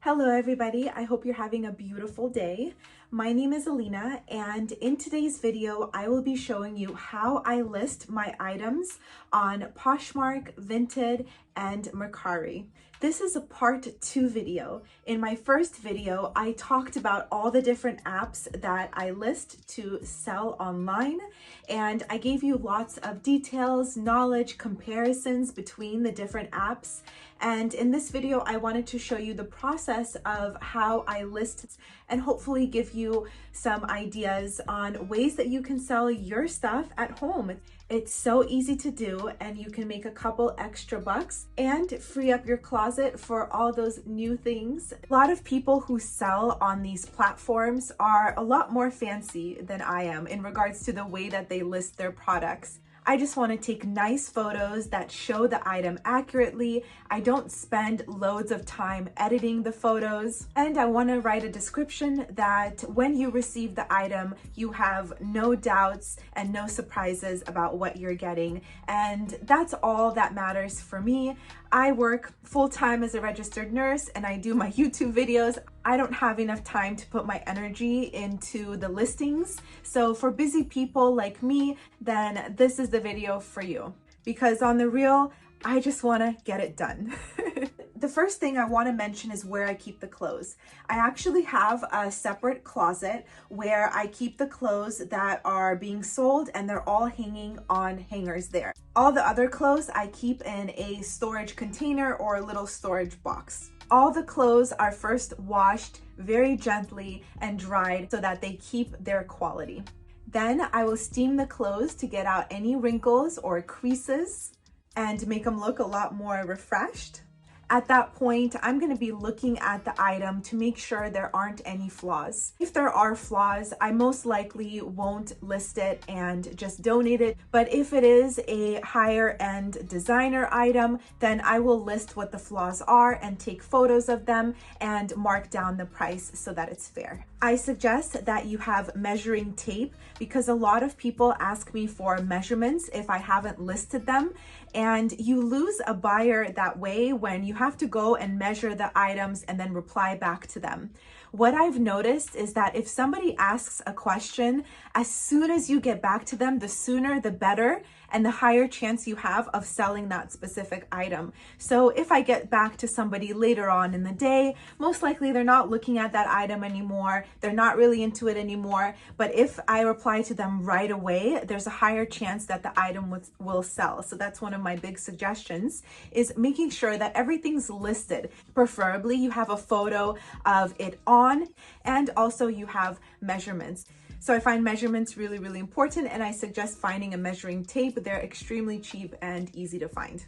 Hello everybody, I hope you're having a beautiful day. My name is Elina, and in today's video I will be showing you how I list my items on Poshmark, Vinted, and Mercari. This is a part 2 video. In my first video, I talked about all the different apps that I list to sell online, and I gave you lots of details, knowledge, comparisons between the different apps. And in this video, I wanted to show you the process of how I list and hopefully give you some ideas on ways that you can sell your stuff at home. It's so easy to do, and you can make a couple extra bucks and free up your closet for all those new things. A lot of people who sell on these platforms are a lot more fancy than I am in regards to the way that they list their products. I just want to take nice photos that show the item accurately. I don't spend loads of time editing the photos, and I want to write a description that when you receive the item, you have no doubts and no surprises about what you're getting. And that's all that matters for me. I work full-time as a registered nurse and I do my YouTube videos. I don't have enough time to put my energy into the listings. So for busy people like me, then this is the video for you. Because on the real, I just want to get it done. The first thing I want to mention is where I keep the clothes. I actually have a separate closet where I keep the clothes that are being sold, and they're all hanging on hangers there. All the other clothes I keep in a storage container or a little storage box. All the clothes are first washed very gently and dried so that they keep their quality. Then I will steam the clothes to get out any wrinkles or creases and make them look a lot more refreshed. At that point, I'm going to be looking at the item to make sure there aren't any flaws. If there are flaws, I most likely won't list it and just donate it. But if it is a higher end designer item, then I will list what the flaws are and take photos of them and mark down the price so that it's fair. I suggest that you have measuring tape because a lot of people ask me for measurements if I haven't listed them, and you lose a buyer that way when you have to go and measure the items and then reply back to them. What I've noticed is that if somebody asks a question, as soon as you get back to them, the sooner the better, and the higher chance you have of selling that specific item. So if I get back to somebody later on in the day, most likely they're not looking at that item anymore, they're not really into it anymore, but if I reply to them right away, there's a higher chance that the item will sell. So that's one of my big suggestions, is making sure that everything's listed. Preferably you have a photo of it on, and also you have measurements. So I find measurements really, really important, and I suggest finding a measuring tape. They're extremely cheap and easy to find.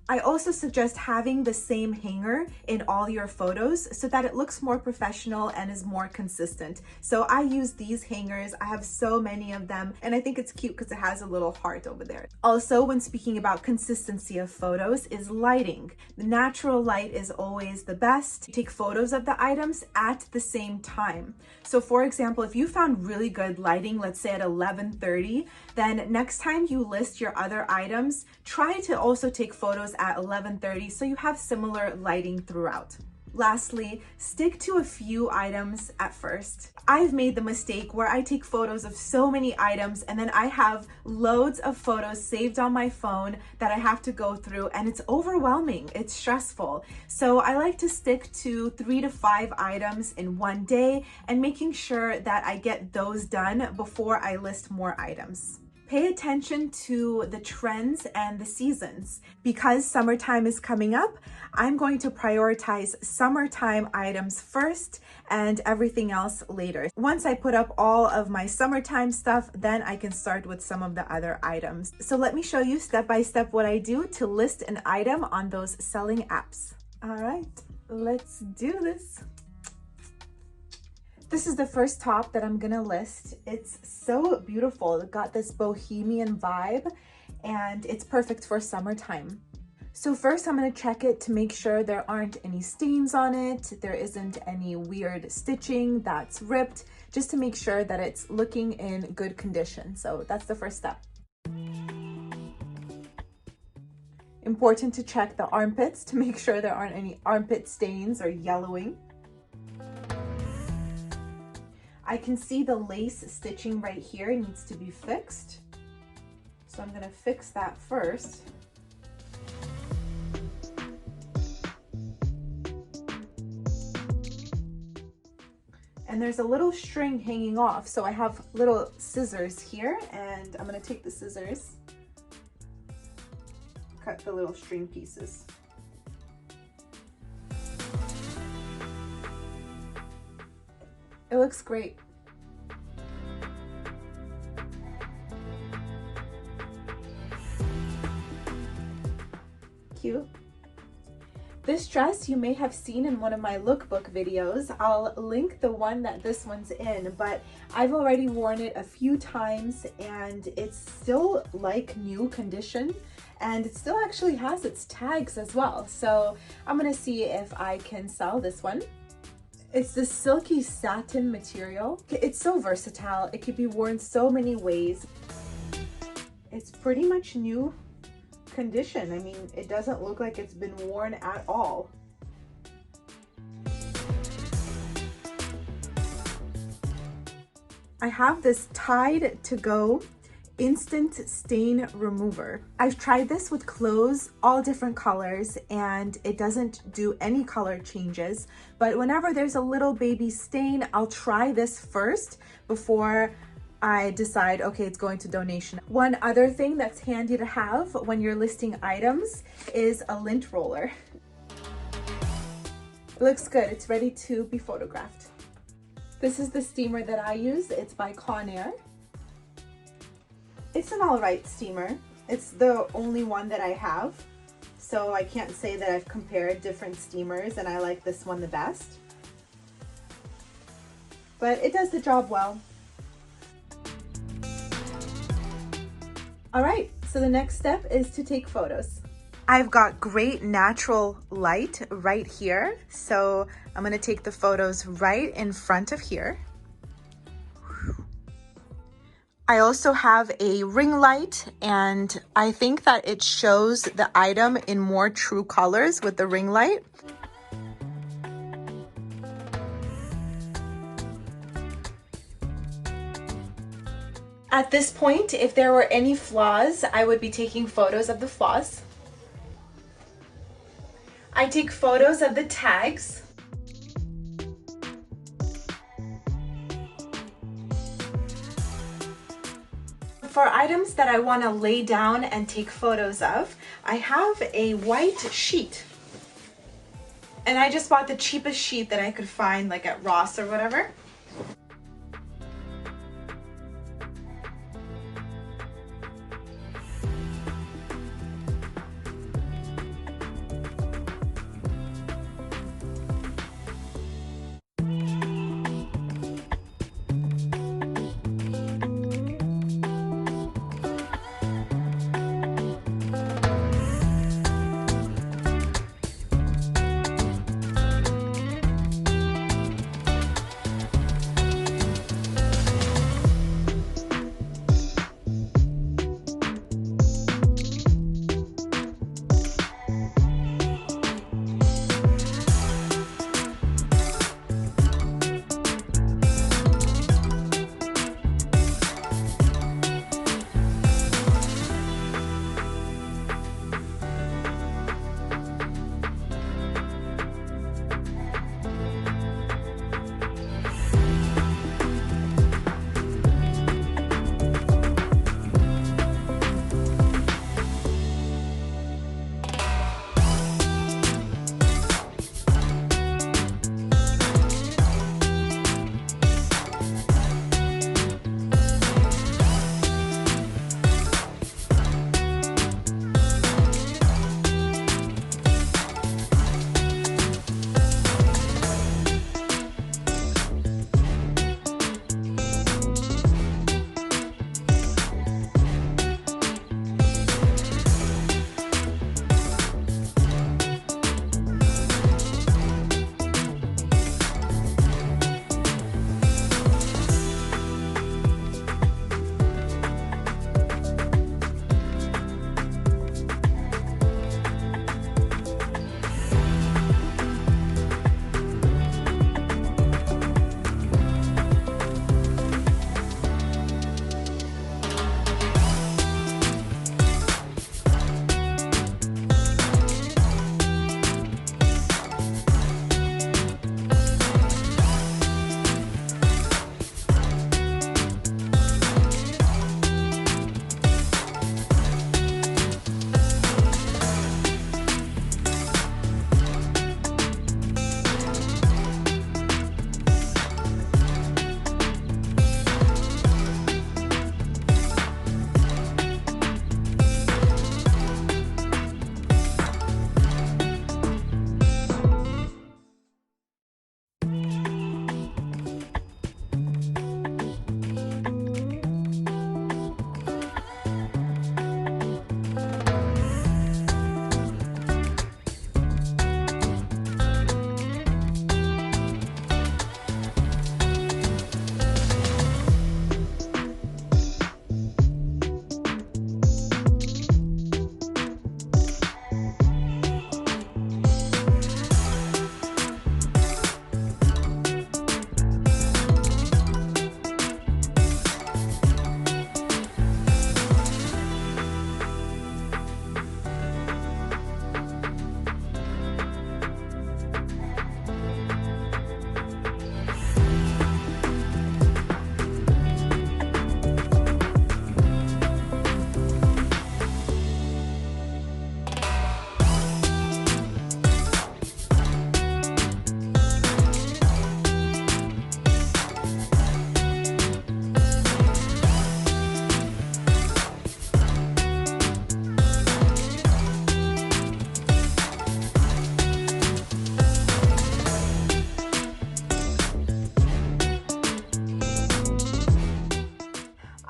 I also suggest having the same hanger in all your photos so that it looks more professional and is more consistent. So I use these hangers. I have so many of them, and I think it's cute because it has a little heart over there. Also, when speaking about consistency of photos, is lighting. The natural light is always the best. Take photos of the items at the same time. So for example, if you found really good lighting, let's say at 11:30, then next time you list your other items, try to also take photos at 11:30 so you have similar lighting throughout. Lastly, stick to a few items at first. I've made the mistake where I take photos of so many items and then I have loads of photos saved on my phone that I have to go through, and it's overwhelming, it's stressful. So I like to stick to 3 to 5 items in one day and making sure that I get those done before I list more items. Pay attention to the trends and the seasons. Because summertime is coming up, I'm going to prioritize summertime items first and everything else later. Once I put up all of my summertime stuff, then I can start with some of the other items. So let me show you step by step what I do to list an item on those selling apps. All right, let's do this. This is the first top that I'm gonna list. It's so beautiful. It got this bohemian vibe, and it's perfect for summertime. So first I'm gonna check it to make sure there aren't any stains on it, there isn't any weird stitching that's ripped, just to make sure that it's looking in good condition. So that's the first step. Important to check the armpits to make sure there aren't any armpit stains or yellowing. I can see the lace stitching right here needs to be fixed. So I'm going to fix that first. And there's a little string hanging off, so I have little scissors here, and I'm going to take the scissors, cut the little string pieces. It looks great. Cute. This dress you may have seen in one of my lookbook videos. I'll link the one that this one's in, but I've already worn it a few times and it's still like new condition, and it still actually has its tags as well. So I'm gonna see if I can sell this one. It's this silky satin material. It's so versatile. It could be worn so many ways. It's pretty much new condition. I mean, it doesn't look like it's been worn at all. I have this Tide to Go instant stain remover. I've tried this with clothes, all different colors, and it doesn't do any color changes. But whenever there's a little baby stain, I'll try this first before I decide, okay, it's going to donation. One other thing that's handy to have when you're listing items is a lint roller. It looks good. It's ready to be photographed. This is the steamer that I use. It's by Conair. It's an all right steamer. It's the only one that I have, so I can't say that I've compared different steamers and I like this one the best. But it does the job well. All right, so the next step is to take photos. I've got great natural light right here, so I'm gonna take the photos right in front of here. I also have a ring light, and I think that it shows the item in more true colors with the ring light. At this point, if there were any flaws, I would be taking photos of the flaws. I take photos of the tags. For items that I want to lay down and take photos of, I have a white sheet. And I just bought the cheapest sheet that I could find, like at Ross or whatever.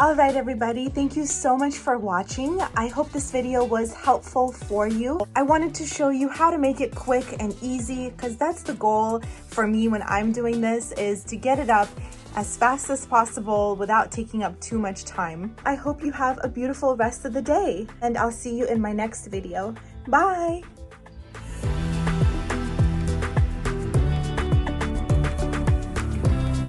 All right, everybody, thank you so much for watching. I hope this video was helpful for you. I wanted to show you how to make it quick and easy because that's the goal for me when I'm doing this, is to get it up as fast as possible without taking up too much time. I hope you have a beautiful rest of the day, and I'll see you in my next video. Bye!